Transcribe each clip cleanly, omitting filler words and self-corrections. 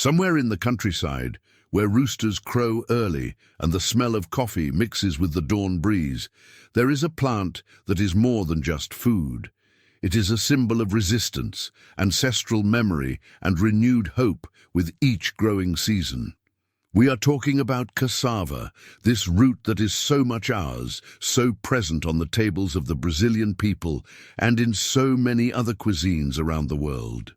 Somewhere in the countryside, where roosters crow early and the smell of coffee mixes with the dawn breeze, there is a plant that is more than just food. It is a symbol of resistance, ancestral memory, and renewed hope with each growing season. We are talking about cassava, this root that is so much ours, so present on the tables of the Brazilian people and in so many other cuisines around the world.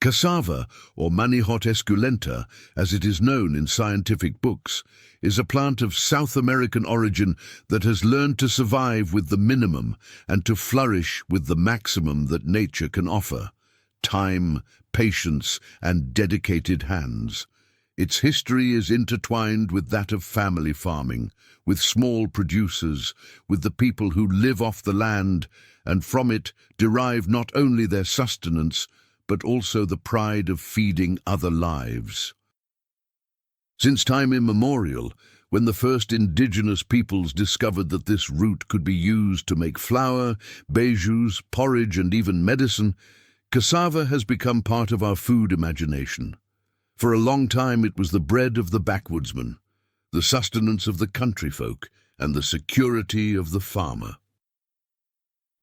Cassava, or Manihot esculenta, as it is known in scientific books, is a plant of South American origin that has learned to survive with the minimum and to flourish with the maximum that nature can offer: time, patience, and dedicated hands. Its history is intertwined with that of family farming, with small producers, with the people who live off the land and from it derive not only their sustenance, but also the pride of feeding other lives. Since time immemorial, when the first indigenous peoples discovered that this root could be used to make flour, beijus, porridge, and even medicine, cassava has become part of our food imagination. For a long time it was the bread of the backwoodsman, the sustenance of the country folk, and the security of the farmer.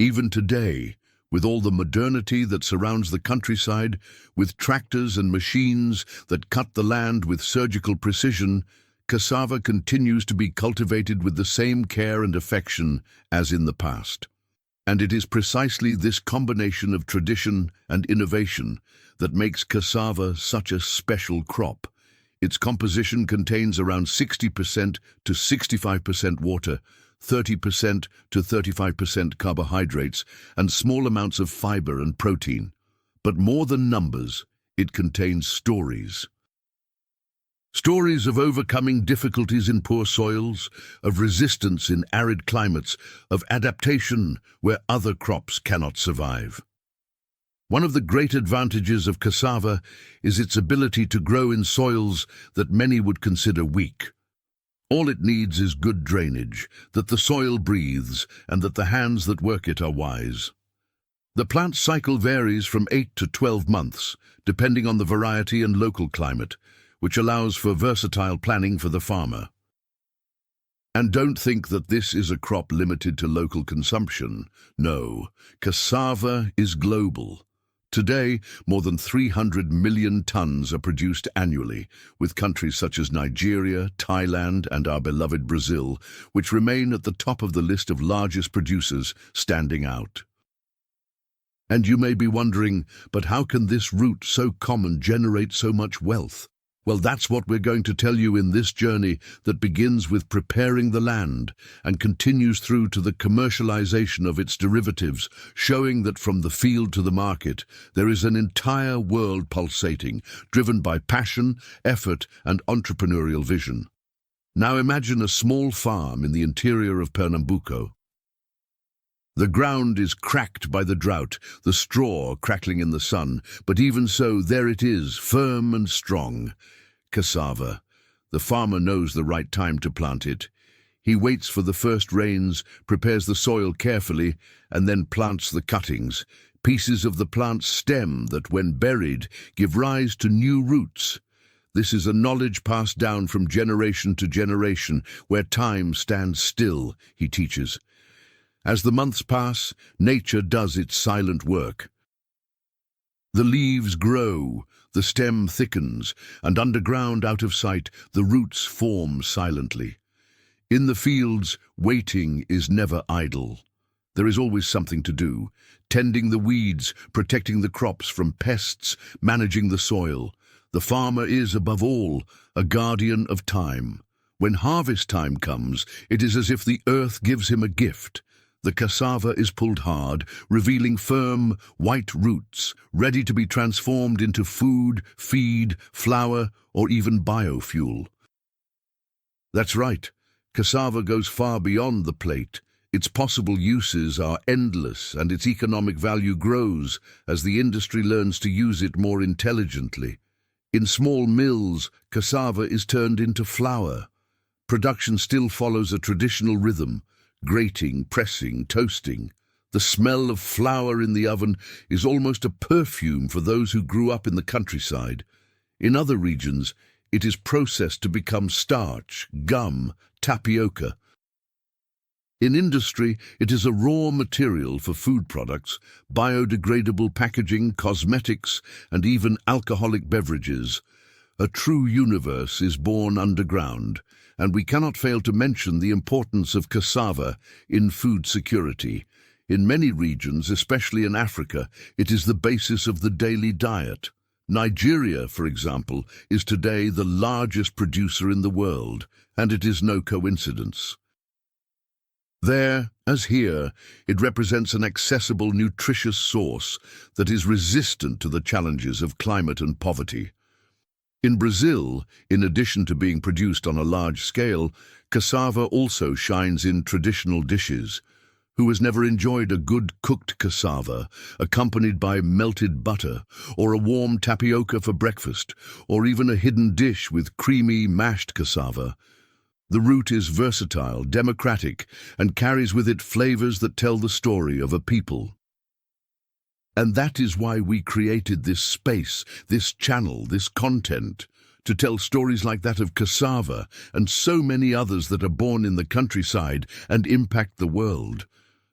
Even today, with all the modernity that surrounds the countryside, with tractors and machines that cut the land with surgical precision, cassava continues to be cultivated with the same care and affection as in the past. And it is precisely this combination of tradition and innovation that makes cassava such a special crop. Its composition contains around 60% to 65% water, 30% to 35% carbohydrates, and small amounts of fiber and protein. But more than numbers, it contains stories. Stories of overcoming difficulties in poor soils, of resistance in arid climates, of adaptation where other crops cannot survive. One of the great advantages of cassava is its ability to grow in soils that many would consider weak. All it needs is good drainage, that the soil breathes, and that the hands that work it are wise. The plant cycle varies from 8 to 12 months, depending on the variety and local climate, which allows for versatile planning for the farmer. And don't think that this is a crop limited to local consumption. No, cassava is global. Today, more than 300 million tons are produced annually, with countries such as Nigeria, Thailand, and our beloved Brazil, which remain at the top of the list of largest producers, standing out. And you may be wondering, but how can this root, so common, generate so much wealth? Well, that's what we're going to tell you in this journey that begins with preparing the land and continues through to the commercialization of its derivatives, showing that from the field to the market, there is an entire world pulsating, driven by passion, effort, and entrepreneurial vision. Now imagine a small farm in the interior of Pernambuco. The ground is cracked by the drought, the straw crackling in the sun, but even so, there it is, firm and strong. Cassava. The farmer knows the right time to plant it. He waits for the first rains, prepares the soil carefully, and then plants the cuttings, pieces of the plant's stem that, when buried, give rise to new roots. This is a knowledge passed down from generation to generation, where time stands still, he teaches. As the months pass, nature does its silent work. The leaves grow, the stem thickens, and underground, out of sight, the roots form silently. In the fields, waiting is never idle. There is always something to do, tending the weeds, protecting the crops from pests, managing the soil. The farmer is, above all, a guardian of time. When harvest time comes, it is as if the earth gives him a gift. The cassava is pulled hard, revealing firm, white roots, ready to be transformed into food, feed, flour, or even biofuel. That's right, cassava goes far beyond the plate. Its possible uses are endless, and its economic value grows as the industry learns to use it more intelligently. In small mills, cassava is turned into flour. Production still follows a traditional rhythm: grating, pressing, toasting. The smell of flour in the oven is almost a perfume for those who grew up in the countryside. In other regions, it is processed to become starch, gum, tapioca. In industry, it is a raw material for food products, biodegradable packaging, cosmetics, and even alcoholic beverages. A true universe is born underground, and we cannot fail to mention the importance of cassava in food security. In many regions, especially in Africa, it is the basis of the daily diet. Nigeria, for example, is today the largest producer in the world, and it is no coincidence. There, as here, it represents an accessible, nutritious source that is resistant to the challenges of climate and poverty. In Brazil, in addition to being produced on a large scale, cassava also shines in traditional dishes. Who has never enjoyed a good cooked cassava, accompanied by melted butter, or a warm tapioca for breakfast, or even a hidden dish with creamy mashed cassava? The root is versatile, democratic, and carries with it flavors that tell the story of a people. And that is why we created this space, this channel, this content, to tell stories like that of cassava and so many others that are born in the countryside and impact the world.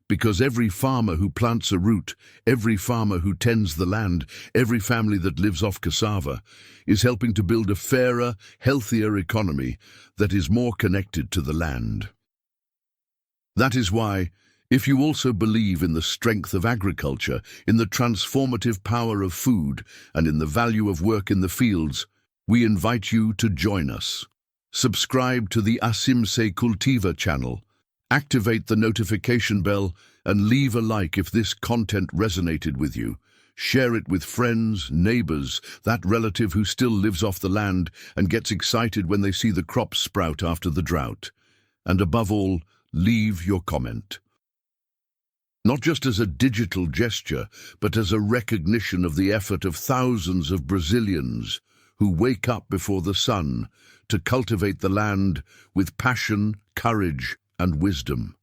Because every farmer who plants a root, every farmer who tends the land, every family that lives off cassava is helping to build a fairer, healthier economy that is more connected to the land. That is why, if you also believe in the strength of agriculture, in the transformative power of food, and in the value of work in the fields, we invite you to join us. Subscribe to the Asimse Cultiva channel. Activate the notification bell and leave a like if this content resonated with you. Share it with friends, neighbors, that relative who still lives off the land and gets excited when they see the crops sprout after the drought. And above all, leave your comment. Not just as a digital gesture, but as a recognition of the effort of thousands of Brazilians who wake up before the sun to cultivate the land with passion, courage, and wisdom.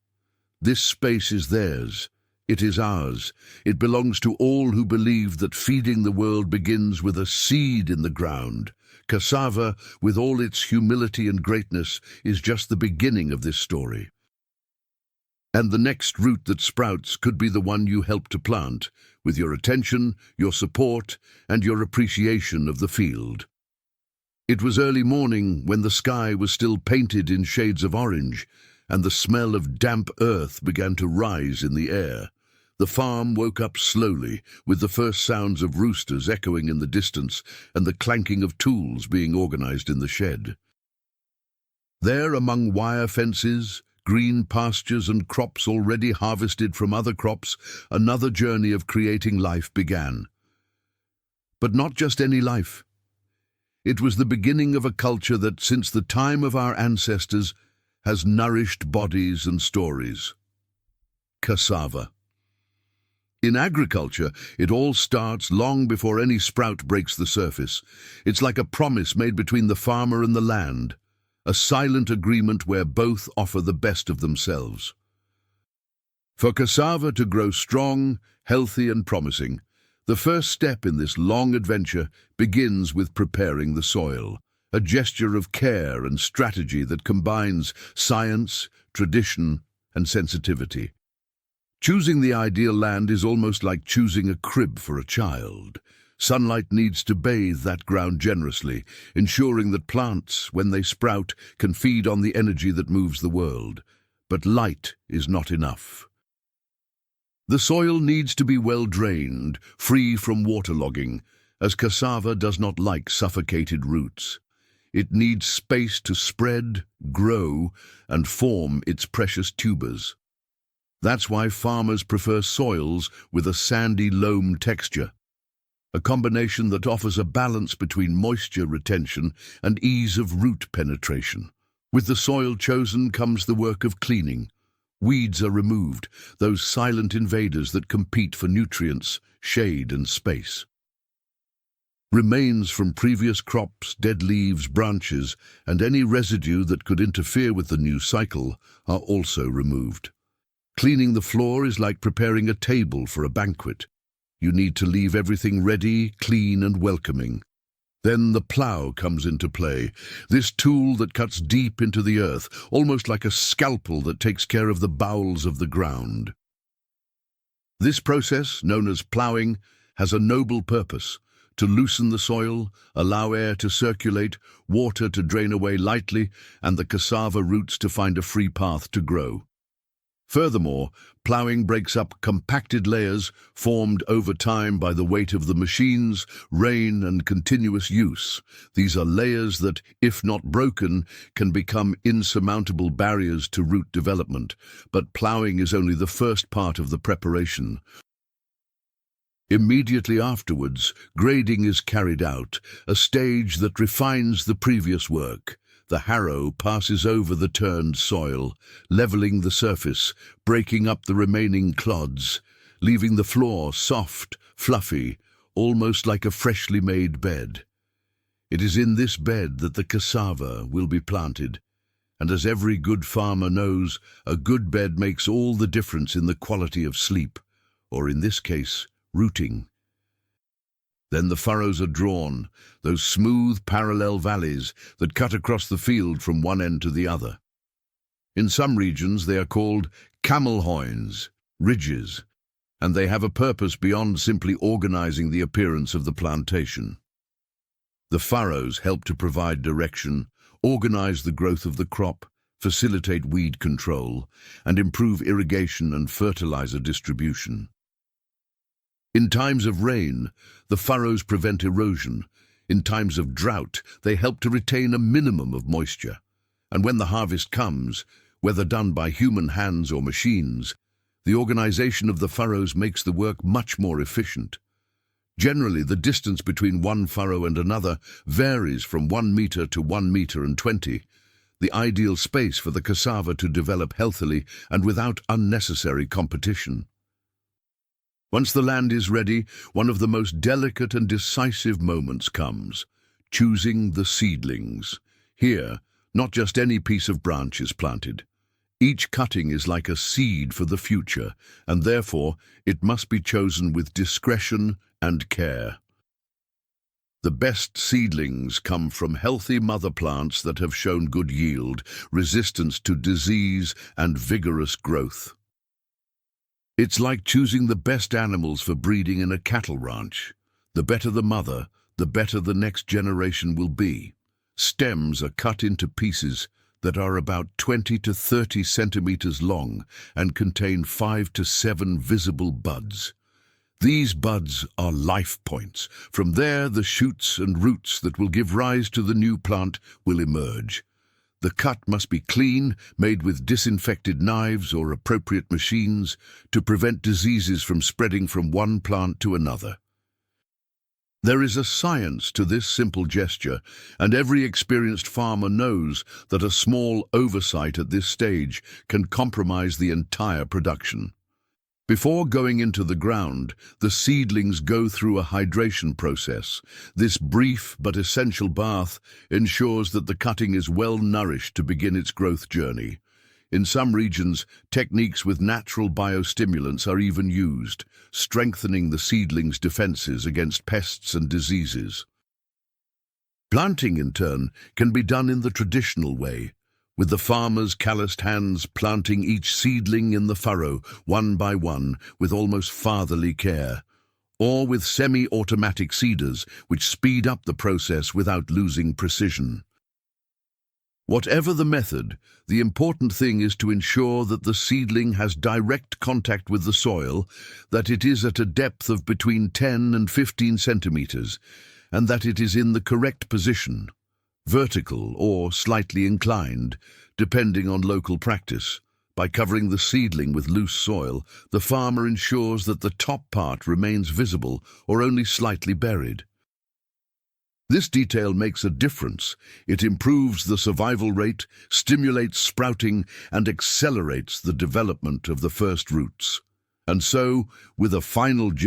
This space is theirs. It is ours. It belongs to all who believe that feeding the world begins with a seed in the ground. Cassava, with all its humility and greatness, is just the beginning of this story. And the next root that sprouts could be the one you help to plant, with your attention, your support, and your appreciation of the field. It was early morning when the sky was still painted in shades of orange, and the smell of damp earth began to rise in the air. The farm woke up slowly, with the first sounds of roosters echoing in the distance and the clanking of tools being organized in the shed. There, among wire fences, green pastures and crops already harvested from other crops, another journey of creating life began. But not just any life. It was the beginning of a culture that, since the time of our ancestors, has nourished bodies and stories. Cassava. In agriculture, it all starts long before any sprout breaks the surface. It's like a promise made between the farmer and the land, a silent agreement where both offer the best of themselves. For cassava to grow strong, healthy, and promising, the first step in this long adventure begins with preparing the soil. A gesture of care and strategy that combines science, tradition, and sensitivity. Choosing the ideal land is almost like choosing a crib for a child. Sunlight needs to bathe that ground generously, ensuring that plants, when they sprout, can feed on the energy that moves the world. But light is not enough. The soil needs to be well drained, free from waterlogging, as cassava does not like suffocated roots. It needs space to spread, grow, and form its precious tubers. That's why farmers prefer soils with a sandy loam texture, a combination that offers a balance between moisture retention and ease of root penetration. With the soil chosen comes the work of cleaning. Weeds are removed, those silent invaders that compete for nutrients, shade, and space. Remains from previous crops, dead leaves, branches, and any residue that could interfere with the new cycle are also removed. Cleaning the floor is like preparing a table for a banquet. You need to leave everything ready, clean, and welcoming. Then the plough comes into play, this tool that cuts deep into the earth, almost like a scalpel that takes care of the bowels of the ground. This process, known as ploughing, has a noble purpose: to loosen the soil, allow air to circulate, water to drain away lightly, and the cassava roots to find a free path to grow. Furthermore, ploughing breaks up compacted layers formed over time by the weight of the machines, rain, and continuous use. These are layers that, if not broken, can become insurmountable barriers to root development. But ploughing is only the first part of the preparation. Immediately afterwards, grading is carried out, a stage that refines the previous work. The harrow passes over the turned soil, leveling the surface, breaking up the remaining clods, leaving the floor soft, fluffy, almost like a freshly made bed. It is in this bed that the cassava will be planted, and as every good farmer knows, a good bed makes all the difference in the quality of sleep, or in this case, rooting. Then the furrows are drawn, those smooth parallel valleys that cut across the field from one end to the other. In some regions they are called camel hoins, ridges, and they have a purpose beyond simply organizing the appearance of the plantation. The furrows help to provide direction, organize the growth of the crop, facilitate weed control, and improve irrigation and fertilizer distribution. In times of rain, the furrows prevent erosion. In times of drought, they help to retain a minimum of moisture. And when the harvest comes, whether done by human hands or machines, the organization of the furrows makes the work much more efficient. Generally, the distance between one furrow and another varies from 1 meter to 1 meter and 20, the ideal space for the cassava to develop healthily and without unnecessary competition. Once the land is ready, one of the most delicate and decisive moments comes: choosing the seedlings. Here, not just any piece of branch is planted. Each cutting is like a seed for the future, and therefore it must be chosen with discretion and care. The best seedlings come from healthy mother plants that have shown good yield, resistance to disease, and vigorous growth. It's like choosing the best animals for breeding in a cattle ranch. The better the mother, the better the next generation will be. Stems are cut into pieces that are about 20 to 30 centimeters long and contain 5 to 7 visible buds. These buds are life points. From there, the shoots and roots that will give rise to the new plant will emerge. The cut must be clean, made with disinfected knives or appropriate machines to prevent diseases from spreading from one plant to another. There is a science to this simple gesture, and every experienced farmer knows that a small oversight at this stage can compromise the entire production. Before going into the ground, the seedlings go through a hydration process. This brief but essential bath ensures that the cutting is well nourished to begin its growth journey. In some regions, techniques with natural biostimulants are even used, strengthening the seedlings' defenses against pests and diseases. Planting, in turn, can be done in the traditional way, with the farmer's calloused hands planting each seedling in the furrow, one by one, with almost fatherly care, or with semi-automatic seeders, which speed up the process without losing precision. Whatever the method, the important thing is to ensure that the seedling has direct contact with the soil, that it is at a depth of between 10 and 15 centimeters, and that it is in the correct position, vertical or slightly inclined, depending on local practice. By covering the seedling with loose soil, the farmer ensures that the top part remains visible or only slightly buried. This detail makes a difference. It improves the survival rate, stimulates sprouting, and accelerates the development of the first roots. And so, with a final gesture,